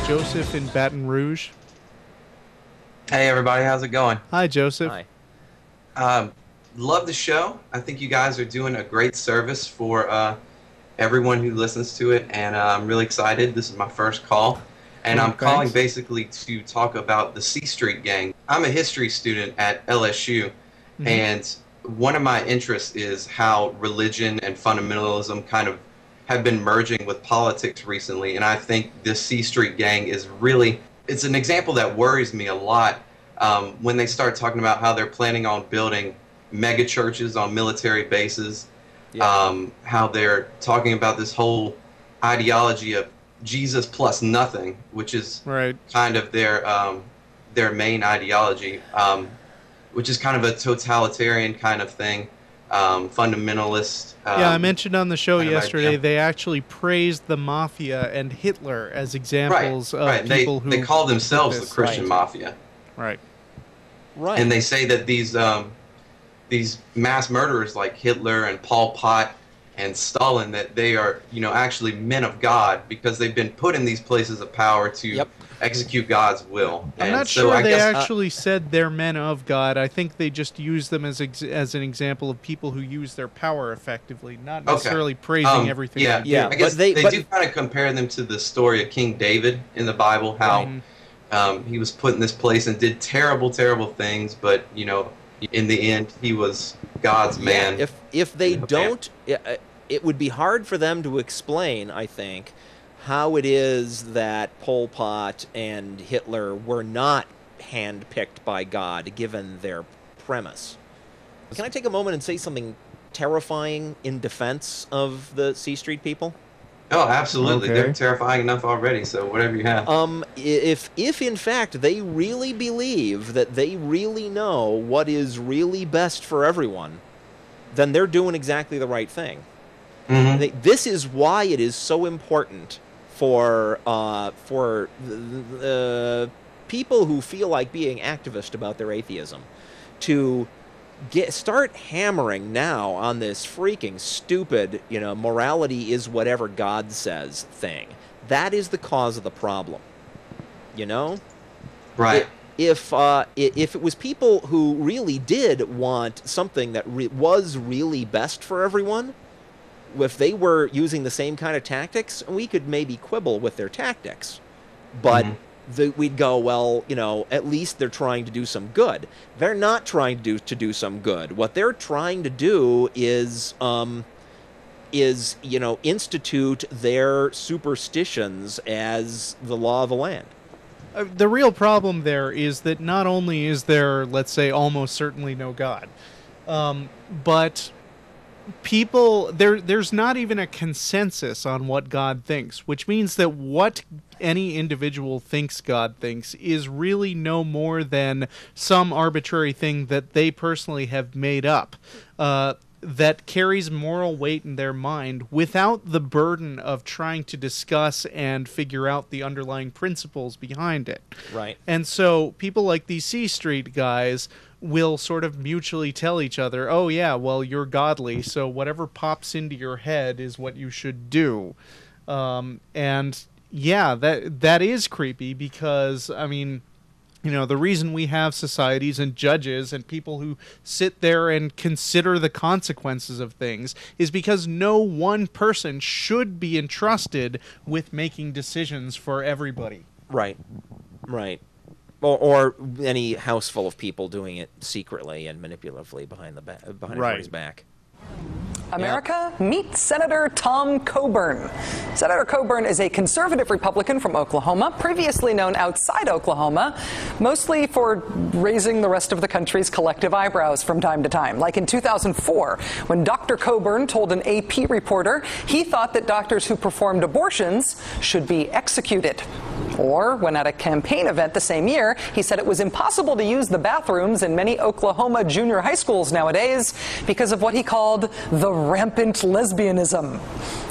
Joseph in Baton Rouge. Hey everybody, how's it going? Hi, Joseph. Hi. Love the show. I think you guys are doing a great service for everyone who listens to it, and I'm really excited. This is my first call, and I'm calling basically to talk about the C Street gang. I'm a history student at LSU, and one of my interests is how religion and fundamentalism kind of have been merging with politics recently, and I think this C Street gang is really, it's an example that worries me a lot when they start talking about how they're planning on building mega churches on military bases, how they're talking about this whole ideology of Jesus plus nothing, which is kind of their main ideology, which is kind of a totalitarian kind of thing, fundamentalist. Yeah, I mentioned on the show yesterday they actually praised the mafia and Hitler as examples of people who... They call themselves the Christian mafia. Right. And they say that these mass murderers like Hitler and Pol Pot and Stalin, that they are, you know, actually men of God because they've been put in these places of power to execute God's will. I'm not sure they actually said they're men of God. I think they just use them as an example of people who use their power effectively, not necessarily praising everything. I guess they do kind of compare them to the story of King David in the Bible, how he was put in this place and did terrible, terrible things, but, you know, in the end, he was God's man. If they don't, it would be hard for them to explain, I think, how it is that Pol Pot and Hitler were not handpicked by God, given their premise. Can I take a moment and say something terrifying in defense of the C Street people? Oh, absolutely. They're terrifying enough already, so whatever you have. If in fact they really believe that they really know what is really best for everyone, then they're doing exactly the right thing. This is why it is so important for people who feel like being activist about their atheism to start hammering now on this freaking stupid, you know, morality is whatever God says thing. That is the cause of the problem. You know? Right. If it was people who really did want something that was really best for everyone, if they were using the same kind of tactics, we could maybe quibble with their tactics. But we'd go, well, you know, at least they're trying to do some good. They're not trying to do some good. What they're trying to do is you know, institute their superstitions as the law of the land. The real problem there is that not only is there, let's say, almost certainly no God, but there's not even a consensus on what God thinks, which means that what any individual thinks God thinks is really no more than some arbitrary thing that they personally have made up, that carries moral weight in their mind without the burden of trying to discuss and figure out the underlying principles behind it. Right. And so people like these C Street guys will sort of mutually tell each other, oh yeah, well, you're godly, so whatever pops into your head is what you should do. And yeah, that is creepy because, I mean, you know, the reason we have societies and judges and people who sit there and consider the consequences of things is because no one person should be entrusted with making decisions for everybody. Right. Right. Or any house full of people doing it secretly and manipulatively behind everybody's back. America, meet Senator Tom Coburn. Senator Coburn is a conservative Republican from Oklahoma, previously known outside Oklahoma, mostly for raising the rest of the country's collective eyebrows from time to time. Like in 2004, when Dr. Coburn told an AP reporter he thought that doctors who performed abortions should be executed. Or when at a campaign event the same year, he said it was impossible to use the bathrooms in many Oklahoma junior high schools nowadays because of what he called the rampant lesbianism.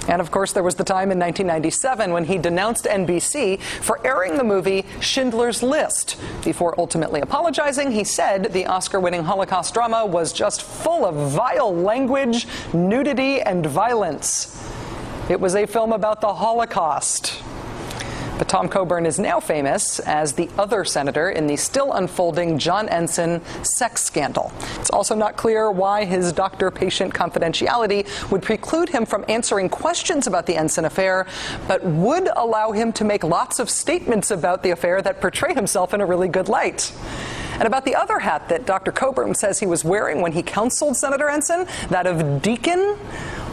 And of course, there was the time in 1997 when he denounced NBC for airing the movie Schindler's List. Before ultimately apologizing, he said the Oscar-winning Holocaust drama was just full of vile language, nudity, and violence. It was a film about the Holocaust. But Tom Coburn is now famous as the other senator in the still unfolding John Ensign sex scandal. It's also not clear why his doctor-patient confidentiality would preclude him from answering questions about the Ensign affair, but would allow him to make lots of statements about the affair that portray himself in a really good light. And about the other hat that Dr. Coburn says he was wearing when he counseled Senator Ensign, that of deacon,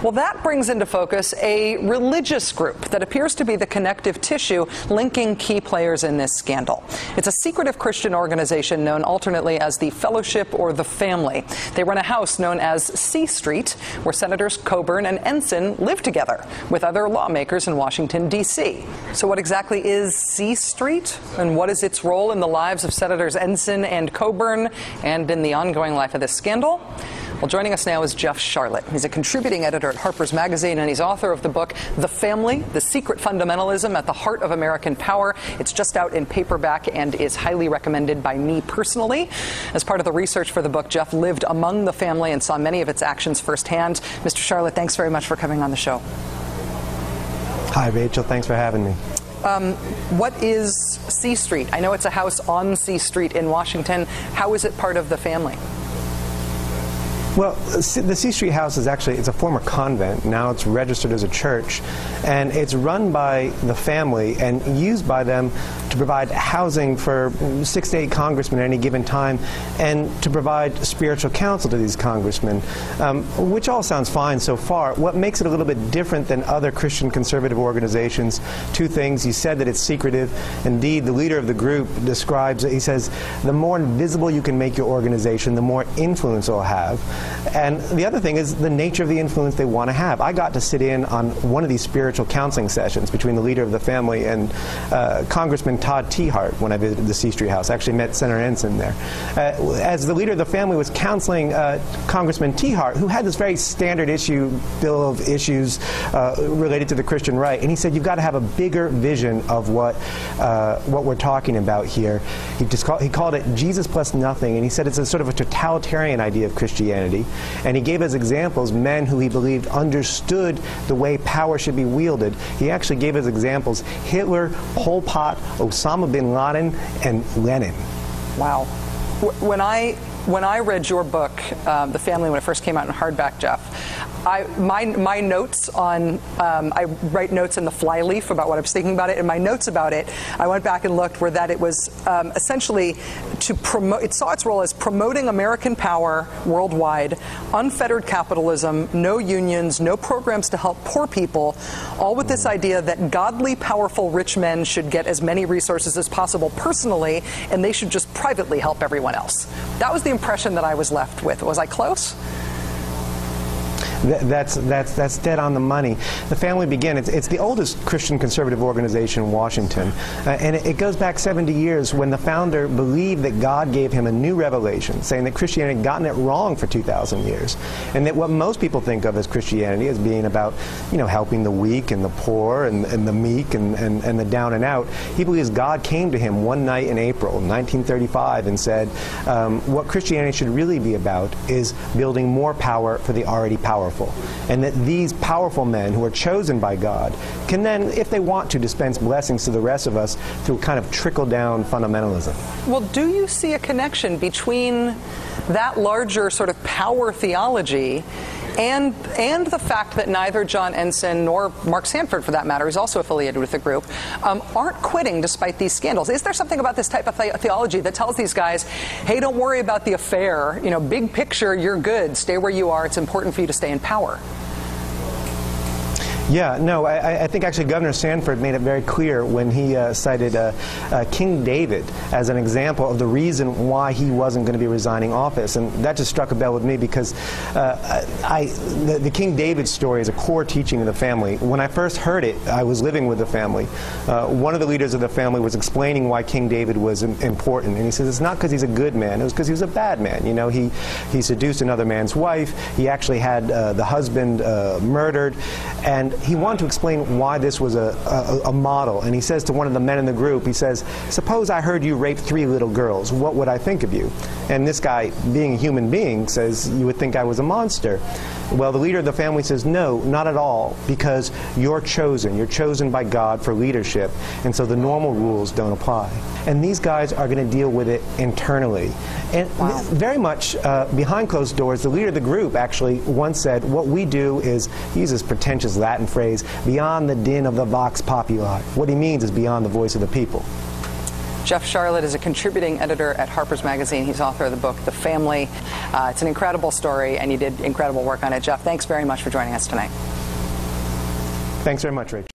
well, that brings into focus a religious group that appears to be the connective tissue linking key players in this scandal. It's a secretive Christian organization known alternately as the Fellowship or the Family. They run a house known as C Street, where Senators Coburn and Ensign live together with other lawmakers in Washington, D.C. So what exactly is C Street, and what is its role in the lives of Senators Ensign and Coburn and in the ongoing life of this scandal? Well, joining us now is Jeff Sharlet. He's a contributing editor at Harper's Magazine, and he's author of the book The Family, The Secret Fundamentalism at the Heart of American Power. It's just out in paperback and is highly recommended by me personally. As part of the research for the book, Jeff lived among the family and saw many of its actions firsthand. Mr. Sharlet, thanks very much for coming on the show. Hi, Rachel. Thanks for having me. What is C Street? I know it's a house on C Street in Washington. How is it part of the family? Well, the C Street House is actually, it's a former convent. Now it's registered as a church, and it's run by the family and used by them to provide housing for 6 to 8 congressmen at any given time, and to provide spiritual counsel to these congressmen, which all sounds fine so far. What makes it a little bit different than other Christian conservative organizations? Two things. You said that it's secretive. Indeed, the leader of the group describes it. He says, the more invisible you can make your organization, the more influence it'll have. And the other thing is the nature of the influence they want to have. I got to sit in on one of these spiritual counseling sessions between the leader of the family and Congressman Todd Tiahrt when I visited the C Street House. I actually met Senator Ensign there. As the leader of the family was counseling Congressman Tiahrt, who had this very standard bill of issues related to the Christian right, and he said, you've got to have a bigger vision of what we're talking about here. He called it Jesus plus nothing, and he said it's a sort of a totalitarian idea of Christianity. And he gave us examples, men who he believed understood the way power should be wielded. He actually gave us examples: Hitler, Pol Pot, Osama bin Laden, and Lenin. Wow. When I read your book, The Family, when it first came out in hardback, Jeff, my notes on, I write notes in the flyleaf about what I was thinking about it, and my notes about it, I went back and looked, were that it was essentially to promote, it saw its role as promoting American power worldwide, unfettered capitalism, no unions, no programs to help poor people, all with this idea that godly, powerful, rich men should get as many resources as possible personally, and they should just privately help everyone else. That was the impression that I was left with. Was I close? That's dead on the money. The Family began, it's the oldest Christian conservative organization in Washington, and it goes back 70 years when the founder believed that God gave him a new revelation, saying that Christianity had gotten it wrong for 2,000 years, and that what most people think of as Christianity as being about, helping the weak and the poor and the meek and the down and out. He believes God came to him one night in April 1935 and said, what Christianity should really be about is building more power for the already powerful. And that these powerful men who are chosen by God can then, if they want to, dispense blessings to the rest of us through kind of trickle-down fundamentalism. Well, do you see a connection between that larger sort of power theology and the fact that neither John Ensign nor Mark Sanford, for that matter, who's also affiliated with the group, aren't quitting despite these scandals? Is there something about this type of theology that tells these guys, hey, don't worry about the affair, big picture, you're good, stay where you are, it's important for you to stay in power? Yeah, no, I think actually Governor Sanford made it very clear when he cited King David as an example of the reason why he wasn't going to be resigning office. And that just struck a bell with me because the King David story is a core teaching of the family. When I first heard it, I was living with the family. One of the leaders of the family was explaining why King David was important. And he says it's not because he's a good man, it was because he was a bad man. He seduced another man's wife. He actually had the husband murdered. And he wanted to explain why this was a model. And he says to one of the men in the group, he says, suppose I heard you rape 3 little girls. What would I think of you? And this guy, being a human being, says, you would think I was a monster. Well, the leader of the family says, no, not at all, because you're chosen. You're chosen by God for leadership, and so the normal rules don't apply. And these guys are going to deal with it internally. And very much behind closed doors, the leader of the group actually once said, what we do is, he uses pretentious Latin phrase, beyond the din of the vox populi. What he means is beyond the voice of the people. Jeff Sharlet is a contributing editor at Harper's Magazine. He's author of the book, The Family. It's an incredible story, and you did incredible work on it. Jeff, thanks very much for joining us tonight. Thanks very much, Rachel.